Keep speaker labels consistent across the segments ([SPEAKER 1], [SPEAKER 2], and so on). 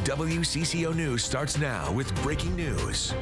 [SPEAKER 1] WCCO News starts now with breaking news.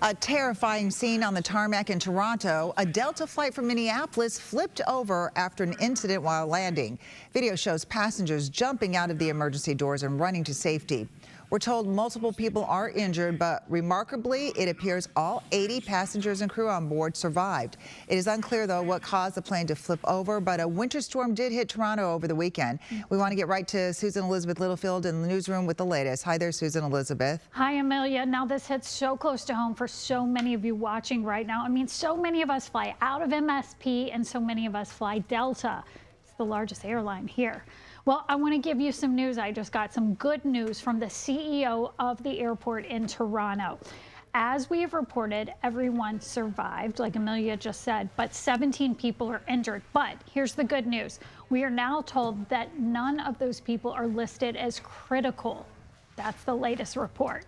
[SPEAKER 2] A terrifying scene on the tarmac in Toronto. A Delta flight from Minneapolis flipped over after an incident while landing. Video shows passengers jumping out of the emergency doors and running to safety. We're told multiple people are injured, but remarkably, it appears all 80 passengers and crew on board survived. It is unclear, though, what caused the plane to flip over, but a winter storm did hit Toronto over the weekend. We want to get right to Susan Elizabeth Littlefield in the newsroom with the latest. Hi there, Susan Elizabeth.
[SPEAKER 3] Hi, Amelia. Now, this hits so close to home for so many of you watching right now. I mean, so many of us fly out of MSP, and so many of us fly Delta. It's the largest airline here. Well, I want to give you some news. I just got some good news from the CEO of the airport in Toronto. As we have reported, everyone survived, like Amelia just said, but 17 people are injured. But here's the good news. We are now told that none of those people are listed as critical. That's the latest report.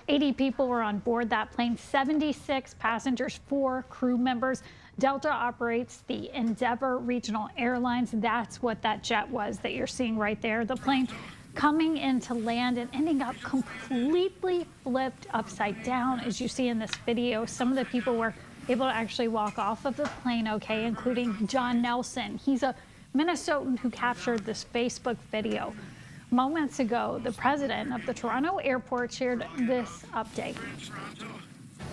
[SPEAKER 3] 80 people were on board that plane, 76 passengers, 4 crew members. Delta operates the Endeavour Regional Airlines. That's what that jet was that you're seeing right there. The plane coming in to land and ending up completely flipped upside down, as you see in this video. Some of the people were able to actually walk off of the plane okay, including John Nelson. He's a Minnesotan who captured this Facebook video. Moments ago, the president of the Toronto airport shared this update.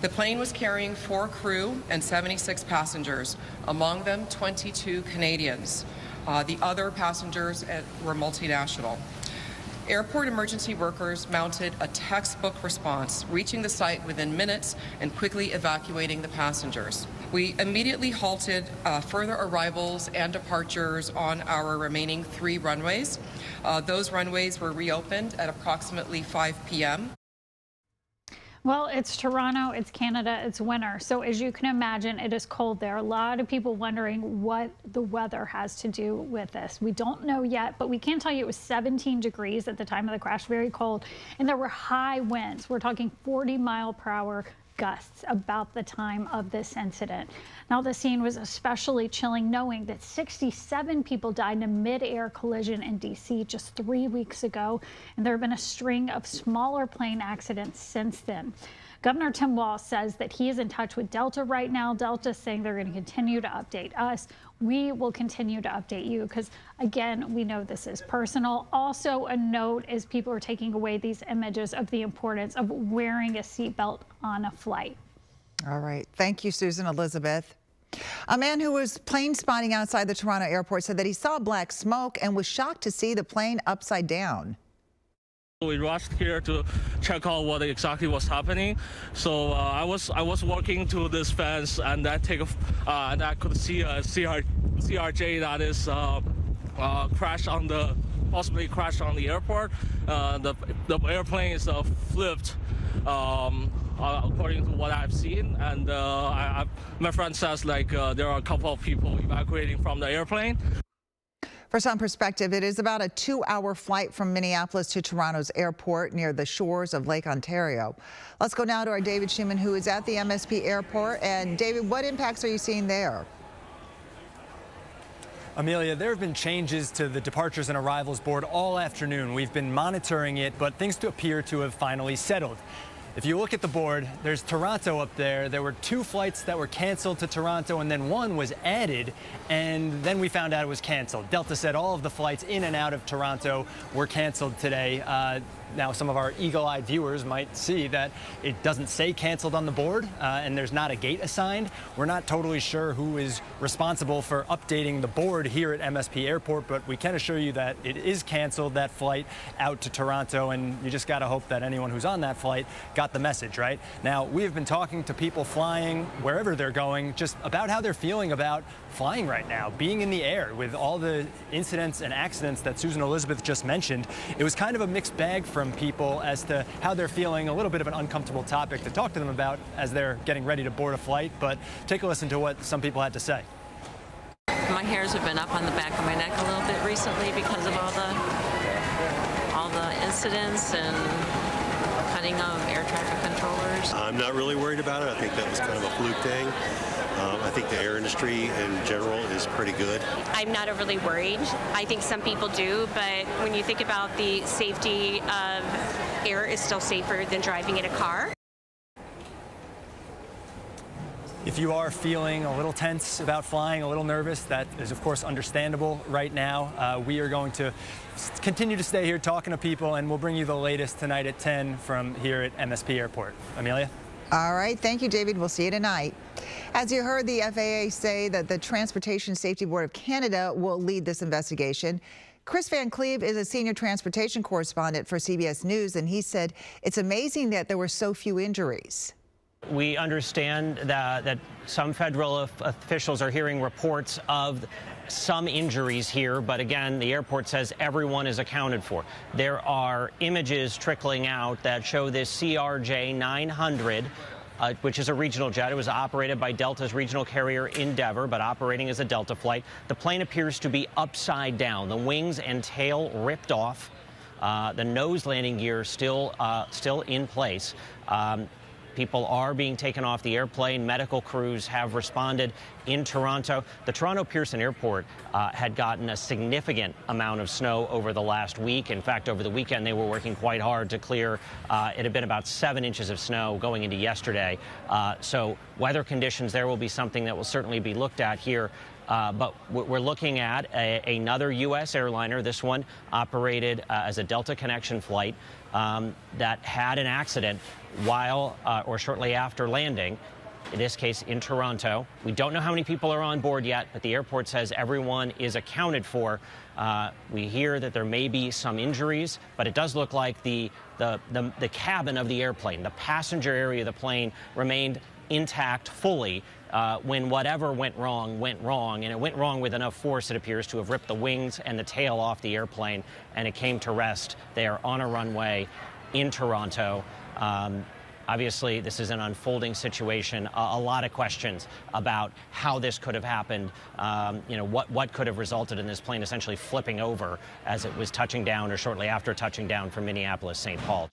[SPEAKER 4] The plane was carrying 4 crew and 76 passengers, among them 22 Canadians. The other passengers were multinational. Airport emergency workers mounted a textbook response, reaching the site within minutes and quickly evacuating the passengers. We immediately halted further arrivals and departures on our remaining 3 runways. Those runways were reopened at approximately 5 p.m.
[SPEAKER 3] Well, it's Toronto, it's Canada, it's winter. So as you can imagine, it is cold there. A lot of people wondering what the weather has to do with this. We don't know yet, but we can tell you it was 17 degrees at the time of the crash, very cold. And there were high winds. We're talking 40-mile-per-hour gusts about the time of this incident. Now, the scene was especially chilling knowing that 67 people died in a mid-air collision in D.C. just 3 weeks ago, and there have been a string of smaller plane accidents since then. Governor Tim Walz says that he is in touch with Delta right now. Delta is saying they're going to continue to update us. We will continue to update you because, again, we know this is personal. Also, a note as people are taking away these images of the importance of wearing a seatbelt on a flight.
[SPEAKER 2] All right. Thank you, Susan Elizabeth. A man who was plane spotting outside the Toronto airport said that he saw black smoke and was shocked to see the plane upside down.
[SPEAKER 5] We rushed here to check out what exactly was happening. So I was walking to this fence, and I could see a CRJ that is possibly crashed on the airport. The airplane is flipped. According to what I've seen, and my friend says there are a couple of people evacuating from the airplane.
[SPEAKER 2] For some perspective, it is about a 2-hour flight from Minneapolis to Toronto's airport near the shores of Lake Ontario. Let's go now to our David Schumann, who is at the MSP airport. And David, what impacts are you seeing there?
[SPEAKER 6] Amelia, there have been changes to the departures and arrivals board all afternoon. We've been monitoring it, but things appear to have finally settled. If you look at the board, there's Toronto up there. There were 2 flights that were canceled to Toronto, and then 1 was added, and then we found out it was canceled. Delta said all of the flights in and out of Toronto were canceled today. Now, some of our eagle-eyed viewers might see that it doesn't say canceled on the board, and there's not a gate assigned. We're not totally sure who is responsible for updating the board here at MSP Airport, but we can assure you that it is canceled, that flight out to Toronto, and you just got to hope that anyone who's on that flight got the message, right? Now, we have been talking to people flying wherever they're going just about how they're feeling about flying right now, being in the air with all the incidents and accidents that Susan Elizabeth just mentioned. It was kind of a mixed bag from people as to how they're feeling, a little bit of an uncomfortable topic to talk to them about as they're getting ready to board a flight, but take a listen to what some people had to say.
[SPEAKER 7] My hairs have been up on the back of my neck a little bit recently because of all the incidents and cutting of air traffic controllers.
[SPEAKER 8] I'm not really worried about it. I think that was kind of a fluke thing. I think the air industry in general is pretty good.
[SPEAKER 9] I'm not overly worried. I think some people do, but when you think about the safety of air is still safer than driving in a car.
[SPEAKER 6] If you are feeling a little tense about flying, a little nervous, that is of course understandable right now. We are going to continue to stay here talking to people, and we'll bring you the latest tonight at 10 from here at MSP Airport. Amelia?
[SPEAKER 2] All right, thank you, David. We'll see you tonight. As you heard the FAA say that the Transportation Safety Board of Canada will lead this investigation. Chris Van Cleve is a senior transportation correspondent for CBS News, and he said it's amazing that there were so few injuries.
[SPEAKER 10] We understand that some federal officials are hearing reports of some injuries here, but again, the airport says everyone is accounted for. There are images trickling out that show this CRJ 900, which is a regional jet. It was operated by Delta's regional carrier Endeavor, but operating as a Delta flight. The plane appears to be upside down, the wings and tail ripped off, the nose landing gear still in place. People are being taken off the airplane. Medical crews have responded in Toronto. The Toronto Pearson Airport had gotten a significant amount of snow over the last week. In fact, over the weekend, they were working quite hard to clear. It had been about 7 inches of snow going into yesterday. So weather conditions there will be something that will certainly be looked at here. But we're looking at another U.S. airliner. This one operated as a Delta connection flight that had an accident while or shortly after landing, in this case in Toronto. We don't know how many people are on board yet, but the airport says everyone is accounted for. We hear that there may be some injuries, but it does look like the cabin of the airplane, the passenger area of the plane, remained intact fully when whatever went wrong, and it went wrong with enough force, it appears, to have ripped the wings and the tail off the airplane, and it came to rest there on a runway in Toronto. Obviously, this is an unfolding situation. A lot of questions about how this could have happened. What could have resulted in this plane essentially flipping over as it was touching down or shortly after touching down from Minneapolis-St. Paul.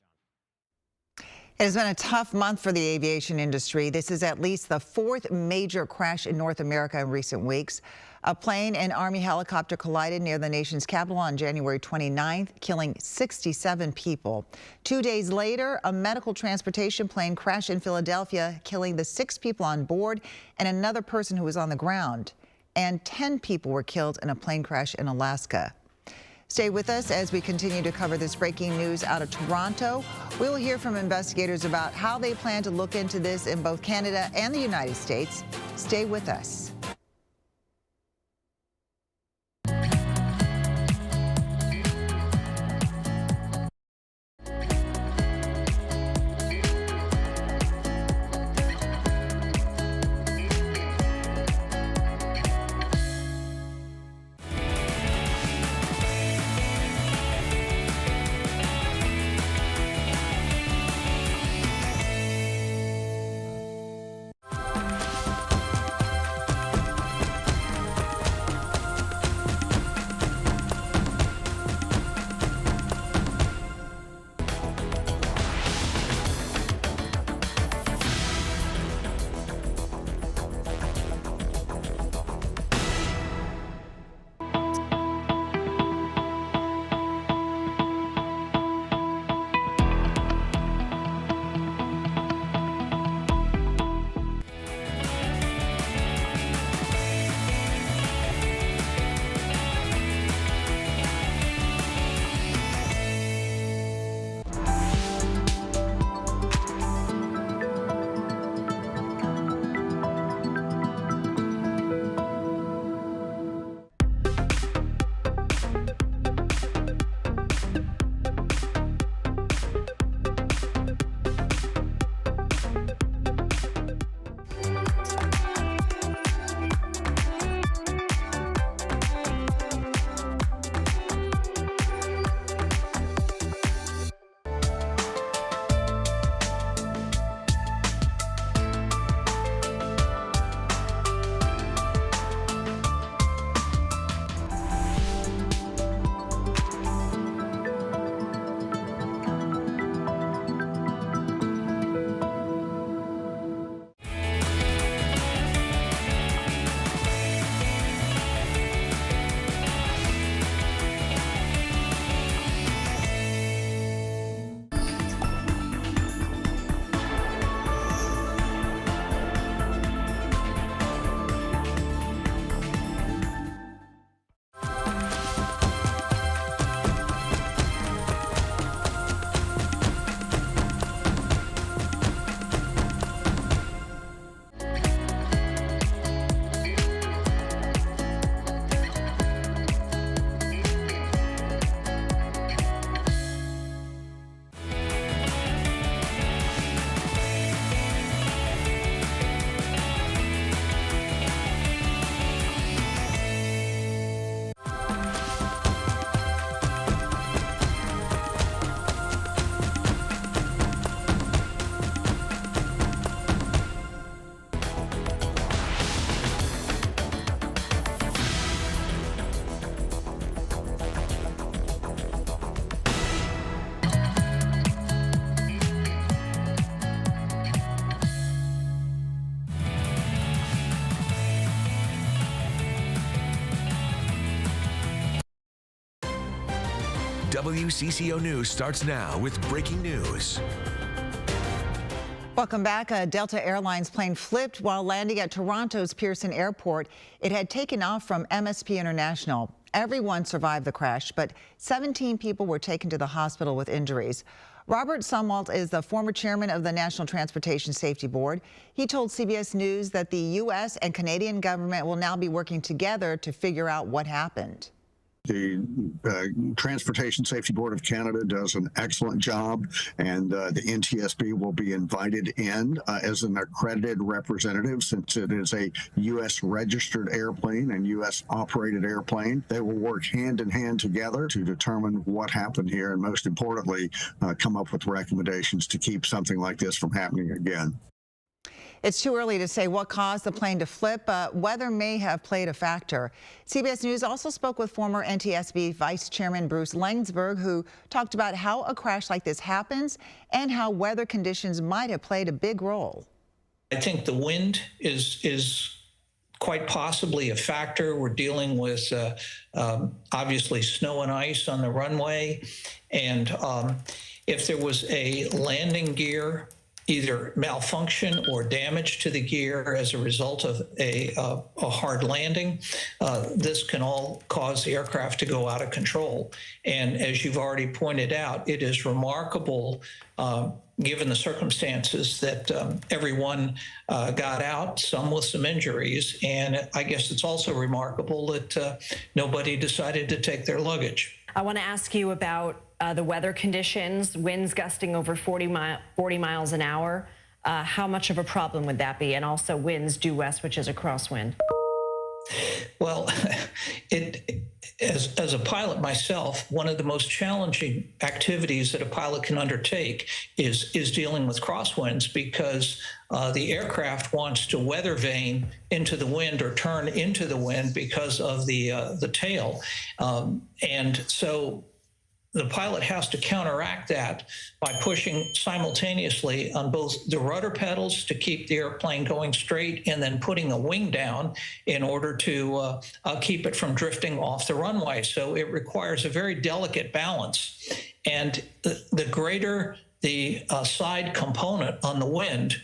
[SPEAKER 2] It has been a tough month for the aviation industry. This is at least the 4th major crash in North America in recent weeks. A plane and Army helicopter collided near the nation's capital on January 29th, killing 67 people. 2 days later, a medical transportation plane crashed in Philadelphia, killing the 6 people on board and another person who was on the ground. And 10 people were killed in a plane crash in Alaska. Stay with us as we continue to cover this breaking news out of Toronto. We will hear from investigators about how they plan to look into this in both Canada and the United States. Stay with us.
[SPEAKER 1] WCCO News starts now with breaking news.
[SPEAKER 2] Welcome back. A Delta Airlines plane flipped while landing at Toronto's Pearson Airport. It had taken off from MSP International. Everyone survived the crash, but 17 people were taken to the hospital with injuries. Robert Sumwalt is the former chairman of the National Transportation Safety Board. He told CBS News that the U.S. and Canadian government will now be working together to figure out what happened.
[SPEAKER 11] The Transportation Safety Board of Canada does an excellent job, and the NTSB will be invited in as an accredited representative since it is a U.S. registered airplane and U.S. operated airplane. They will work hand in hand together to determine what happened here and, most importantly, come up with recommendations to keep something like this from happening again.
[SPEAKER 2] It's too early to say what caused the plane to flip, but weather may have played a factor. CBS News also spoke with former NTSB Vice Chairman Bruce Langsberg, who talked about how a crash like this happens and how weather conditions might have played a big role.
[SPEAKER 12] I think the wind is quite possibly a factor. We're dealing with obviously snow and ice on the runway, and if there was a landing gear either malfunction or damage to the gear as a result of a hard landing, this can all cause the aircraft to go out of control. And as you've already pointed out, it is remarkable, given the circumstances, that everyone got out, some with some injuries. And I guess it's also remarkable that nobody decided to take their luggage.
[SPEAKER 13] I want to ask you about the weather conditions, winds gusting over 40 miles an hour. How much of a problem would that be? And also winds due west, which is a crosswind.
[SPEAKER 12] Well, as a pilot myself, one of the most challenging activities that a pilot can undertake is dealing with crosswinds, because the aircraft wants to weather vane into the wind or turn into the wind because of the tail, and so the pilot has to counteract that by pushing simultaneously on both the rudder pedals to keep the airplane going straight and then putting a wing down in order to keep it from drifting off the runway. So it requires a very delicate balance. And the greater the side component on the wind,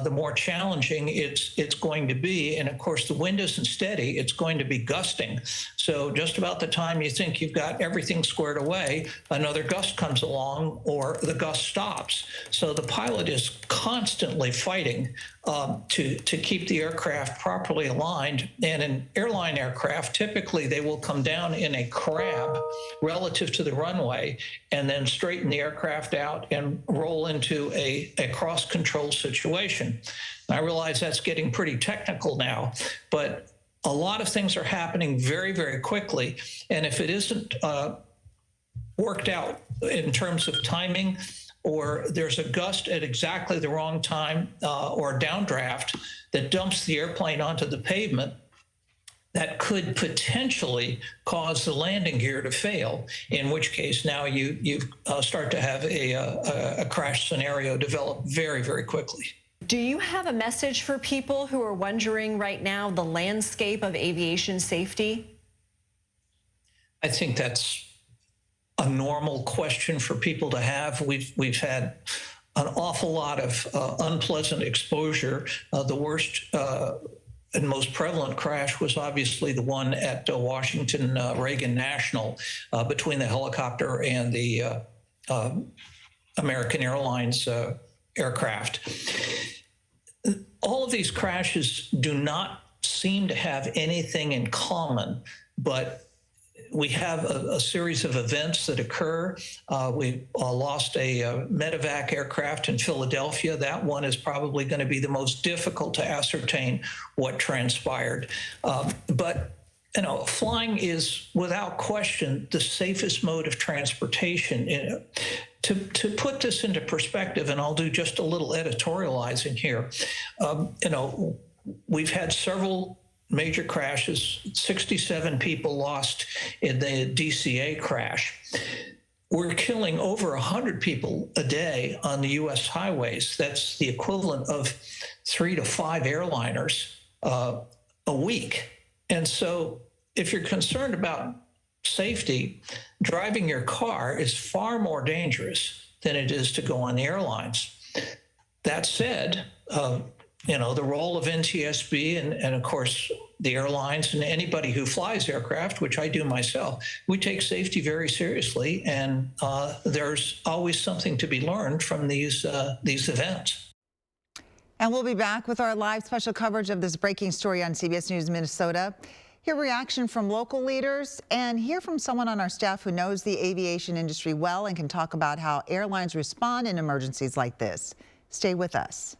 [SPEAKER 12] the more challenging it's going to be. And of course, the wind isn't steady, it's going to be gusting. So just about the time you think you've got everything squared away, another gust comes along or the gust stops. So the pilot is constantly fighting to keep the aircraft properly aligned. And in airline aircraft, typically they will come down in a crab relative to the runway and then straighten the aircraft out and roll into a cross control situation. I realize that's getting pretty technical now, but a lot of things are happening very, very quickly. And if it isn't worked out in terms of timing, or there's a gust at exactly the wrong time, or a downdraft that dumps the airplane onto the pavement, that could potentially cause the landing gear to fail, in which case now you start to have a crash scenario develop very, very quickly.
[SPEAKER 13] Do you have a message for people who are wondering right now the landscape of aviation safety?
[SPEAKER 12] I think that's a normal question for people to have. We've had an awful lot of unpleasant exposure. The worst and most prevalent crash was obviously the one at Washington Reagan National between the helicopter and the American Airlines aircraft. All of these crashes do not seem to have anything in common, but we have a series of events that occur. We lost a medevac aircraft in Philadelphia. That one is probably going to be the most difficult to ascertain what transpired. But you know, flying is without question the safest mode of transportation. To put this into perspective, and I'll do just a little editorializing here, you know, we've had several major crashes, 67 people lost in the DCA crash. We're killing over 100 people a day on the U.S. highways. That's the equivalent of 3 to 5 airliners a week. And so if you're concerned about safety, driving your car is far more dangerous than it is to go on the airlines. That said, the role of NTSB and of course the airlines and anybody who flies aircraft, which I do myself, we take safety very seriously, and there's always something to be learned from these events.
[SPEAKER 2] And we'll be back with our live special coverage of this breaking story on CBS News Minnesota. Hear reaction from local leaders and hear from someone on our staff who knows the aviation industry well and can talk about how airlines respond in emergencies like this. Stay with us.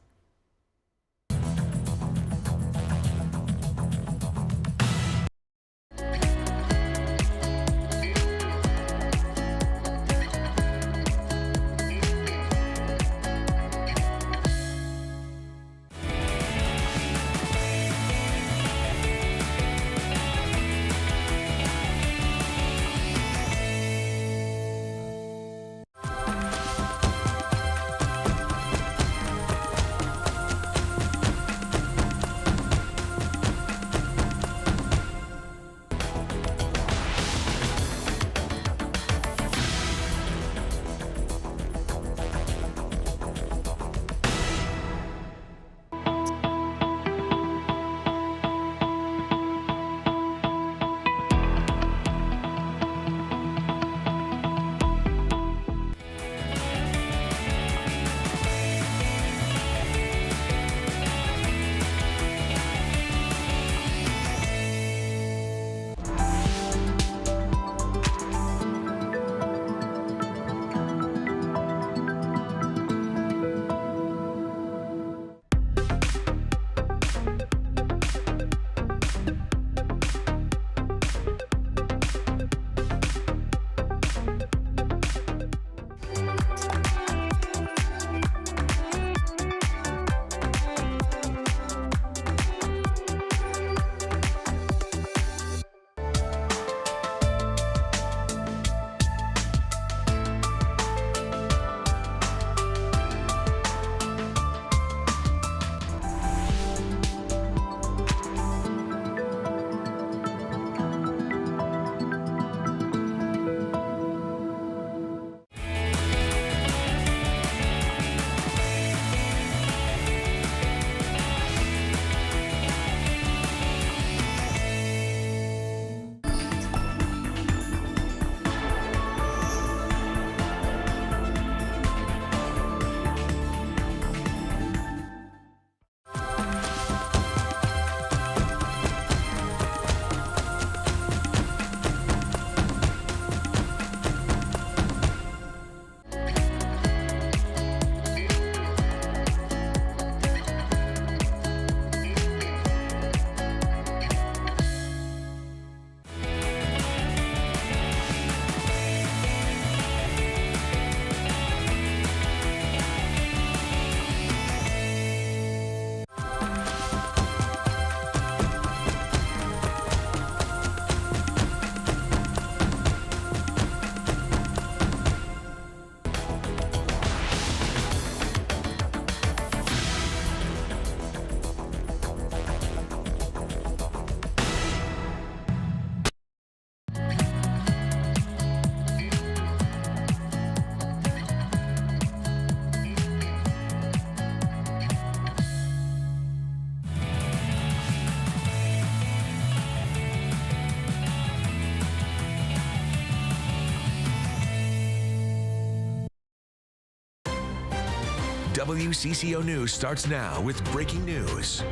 [SPEAKER 1] WCCO News starts now with breaking news.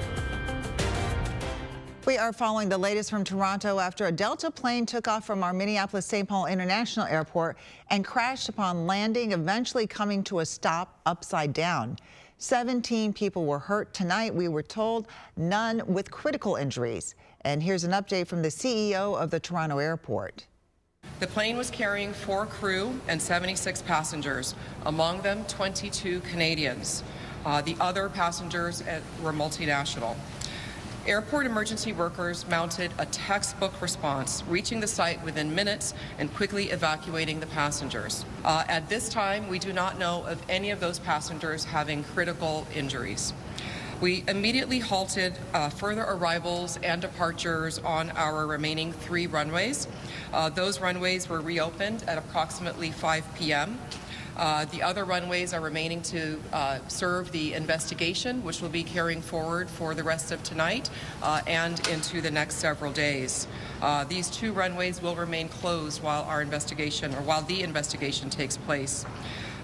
[SPEAKER 2] We are following the latest from Toronto after a Delta plane took off from our Minneapolis-St. International Airport and crashed upon landing, eventually coming to a stop upside down. 17 people were hurt tonight, we were told, none with critical injuries. And here's an update from the CEO of the Toronto airport.
[SPEAKER 4] The plane was carrying 4 crew and 76 passengers, among them 22 Canadians. The other passengers were multinational. Airport emergency workers mounted a textbook response, reaching the site within minutes and quickly evacuating the passengers. At this time, we do not know of any of those passengers having critical injuries. We immediately halted further arrivals and departures on our remaining 3 runways. Those runways were reopened at approximately 5 p.m. The other runways are remaining to serve the investigation, which will be carrying forward for the rest of tonight and into the next several days. These 2 runways will remain closed while the investigation takes place.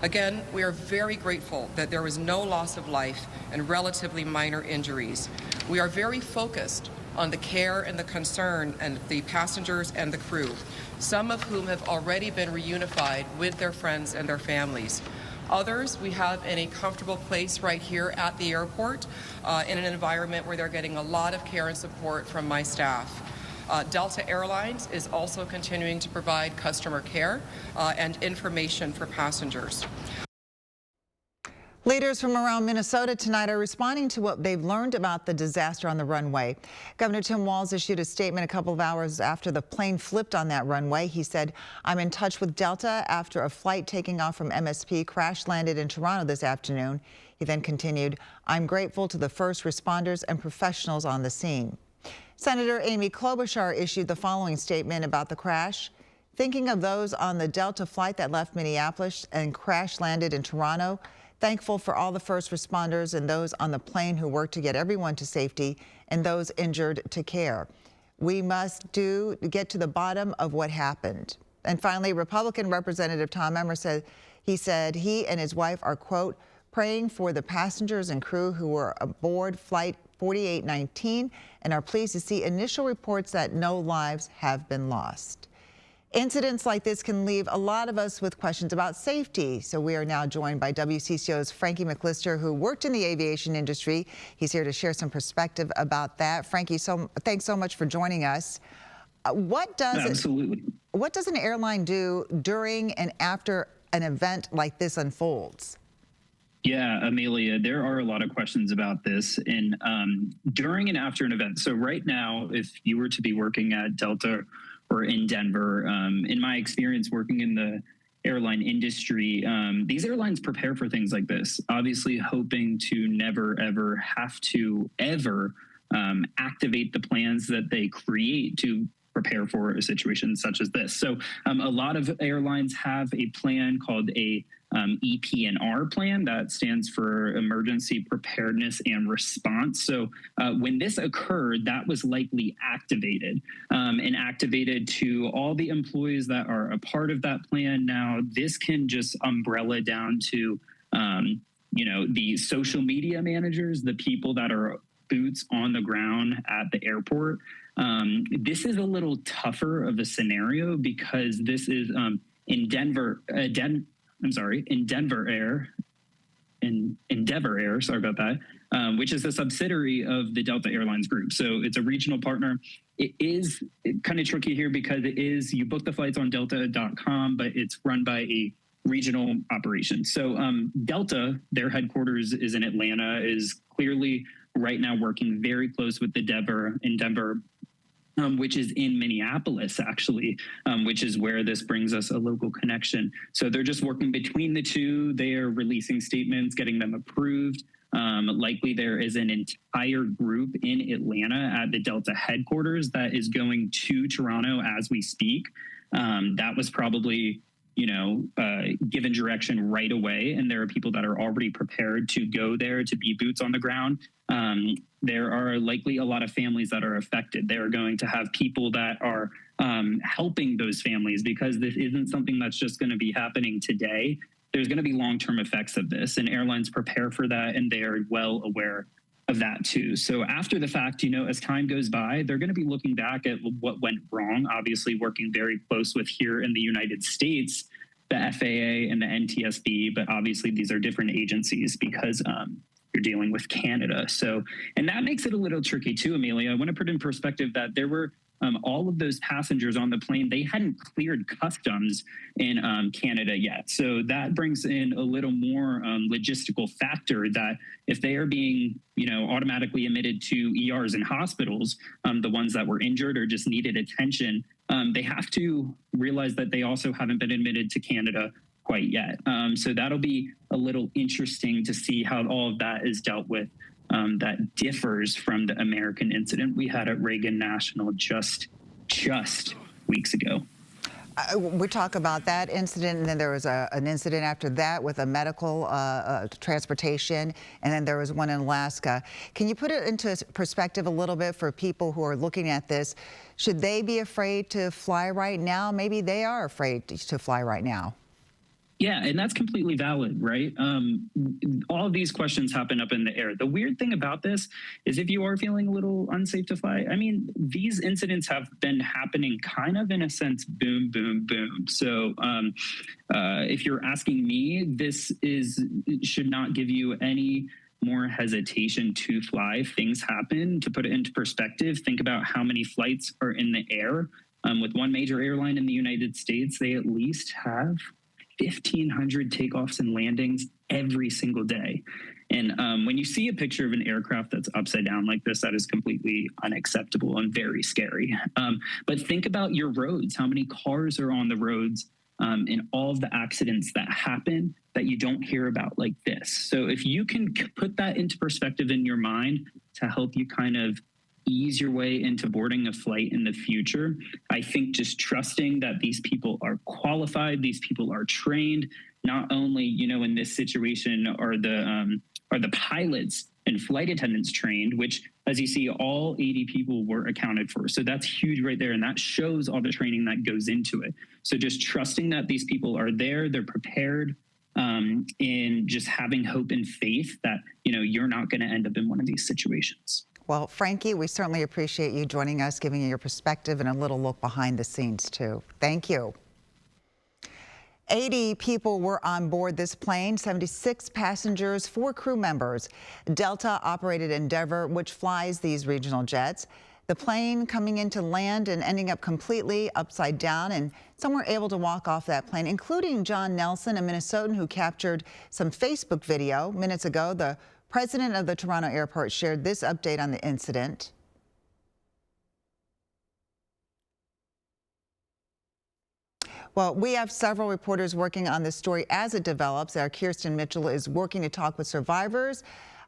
[SPEAKER 4] Again, we are very grateful that there was no loss of life and relatively minor injuries. We are very focused on the care and the concern and the passengers and the crew, some of whom have already been reunified with their friends and their families. Others we have in a comfortable place right here at the airport in an environment where they're getting a lot of care and support from my staff. Delta Airlines is also continuing to provide customer care and information for passengers.
[SPEAKER 2] Leaders from around Minnesota tonight are responding to what they've learned about the disaster on the runway. Governor Tim Walz issued a statement a couple of hours after the plane flipped on that runway. He said, "I'm in touch with Delta after a flight taking off from MSP crash landed in Toronto this afternoon." He then continued, "I'm grateful to the first responders and professionals on the scene." Senator Amy Klobuchar issued the following statement about the crash. "Thinking of those on the Delta flight that left Minneapolis and crash landed in Toronto, thankful for all the first responders and those on the plane who worked to get everyone to safety and those injured to care. We must get to the bottom of what happened." And finally, Republican Representative Tom Emmer said he and his wife are, quote, "praying for the passengers and crew who were aboard Flight 4819 and are pleased to see initial reports that no lives have been lost." Incidents like this can leave a lot of us with questions about safety. So we are now joined by WCCO's Frankie McLister, who worked in the aviation industry. He's here to share some perspective about that. Frankie, thanks so much for joining us. What does an airline do during and after an event like this unfolds?
[SPEAKER 14] Yeah, Amelia, there are a lot of questions about this and during and after an event. So right now, if you were to be working at Delta or in Denver, in my experience working in the airline industry, these airlines prepare for things like this, obviously hoping to never, ever have to activate the plans that they create to prepare for a situation such as this. So a lot of airlines have a plan called a EP&R plan that stands for Emergency Preparedness and Response. So when this occurred, that was likely activated and activated to all the employees that are a part of that plan. Now, this can just umbrella down to, the social media managers, the people that are boots on the ground at the airport. This is a little tougher of a scenario because this is in Endeavor Air, sorry about that, which is a subsidiary of the Delta Airlines group. So it's a regional partner. It is kind of tricky here because you book the flights on delta.com, but it's run by a regional operation. So Delta, their headquarters is in Atlanta, is clearly right now working very close with the Endeavor, which is in Minneapolis, actually, which is where this brings us a local connection. So they're just working between the two. They are releasing statements, getting them approved. Likely there is an entire group in Atlanta at the Delta headquarters that is going to Toronto as we speak. That was probably, given direction right away. And there are people that are already prepared to go there to be boots on the ground. There are likely a lot of families that are affected. They are going to have people that are helping those families because this isn't something that's just going to be happening today. There's going to be long-term effects of this, and airlines prepare for that, and they are well aware of that too. So after the fact, as time goes by, they're going to be looking back at what went wrong, obviously working very close with here in the United States, the FAA and the NTSB, but obviously these are different agencies because you're dealing with Canada. So, and that makes it a little tricky too, Amelia. I want to put in perspective that there were all of those passengers on the plane, they hadn't cleared customs in Canada yet. So that brings in a little more logistical factor that if they are being, automatically admitted to ERs and hospitals, the ones that were injured or just needed attention, they have to realize that they also haven't been admitted to Canada quite yet. So that'll be a little interesting to see how all of that is dealt with that differs from the American incident we had at Reagan National just weeks ago.
[SPEAKER 2] We talk about that incident, and then there was an incident after that with a medical transportation, and then there was one in Alaska. Can you put it into perspective a little bit for people who are looking at this? Should they be afraid to fly right now? Maybe they are afraid to fly right now.
[SPEAKER 14] Yeah, and that's completely valid, right? All of these questions happen up in the air. The weird thing about this is if you are feeling a little unsafe to fly, I mean, these incidents have been happening kind of in a sense, boom, boom, boom. So if you're asking me, this should not give you any more hesitation to fly. Things happen. To put it into perspective, think about how many flights are in the air. With one major airline in the United States, they at least have 1,500 takeoffs and landings every single day. And when you see a picture of an aircraft that's upside down like this, that is completely unacceptable and very scary. But think about your roads, how many cars are on the roads, and all of the accidents that happen that you don't hear about like this. So if you can put that into perspective in your mind to help you kind of ease your way into boarding a flight in the future, I think just trusting that these people are qualified, these people are trained. Not only, you know, in this situation are the pilots and flight attendants trained, which, as you see, all 80 people were accounted for. So that's huge right there, and that shows all the training that goes into it. So just trusting that these people are there, they're prepared, and just having hope and faith that, you know, you're not going to end up in one of these situations.
[SPEAKER 2] Well, Frankie, we certainly appreciate you joining us, giving you your perspective and a little look behind the scenes, too. Thank you. 80 people were on board this plane, 76 passengers, 4 crew members. Delta operated Endeavor, which flies these regional jets. The plane coming into land and ending up completely upside down, and some were able to walk off that plane, including John Nelson, a Minnesotan who captured some Facebook video minutes ago. The president of the Toronto airport shared this update on the incident. Well, we have several reporters working on this story as it develops. Our Kirsten Mitchell is working to talk with survivors.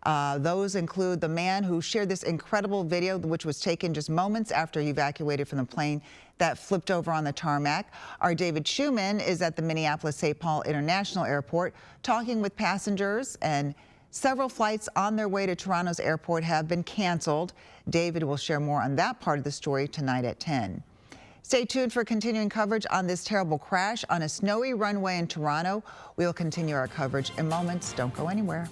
[SPEAKER 2] Those include the man who shared this incredible video, which was taken just moments after he evacuated from the plane that flipped over on the tarmac. Our David Schumann is at the Minneapolis-St. Paul International Airport talking with passengers, and several flights on their way to Toronto's airport have been canceled. David will share more on that part of the story tonight at 10. Stay tuned for continuing coverage on this terrible crash on a snowy runway in Toronto. We'll continue our coverage in moments. Don't go anywhere.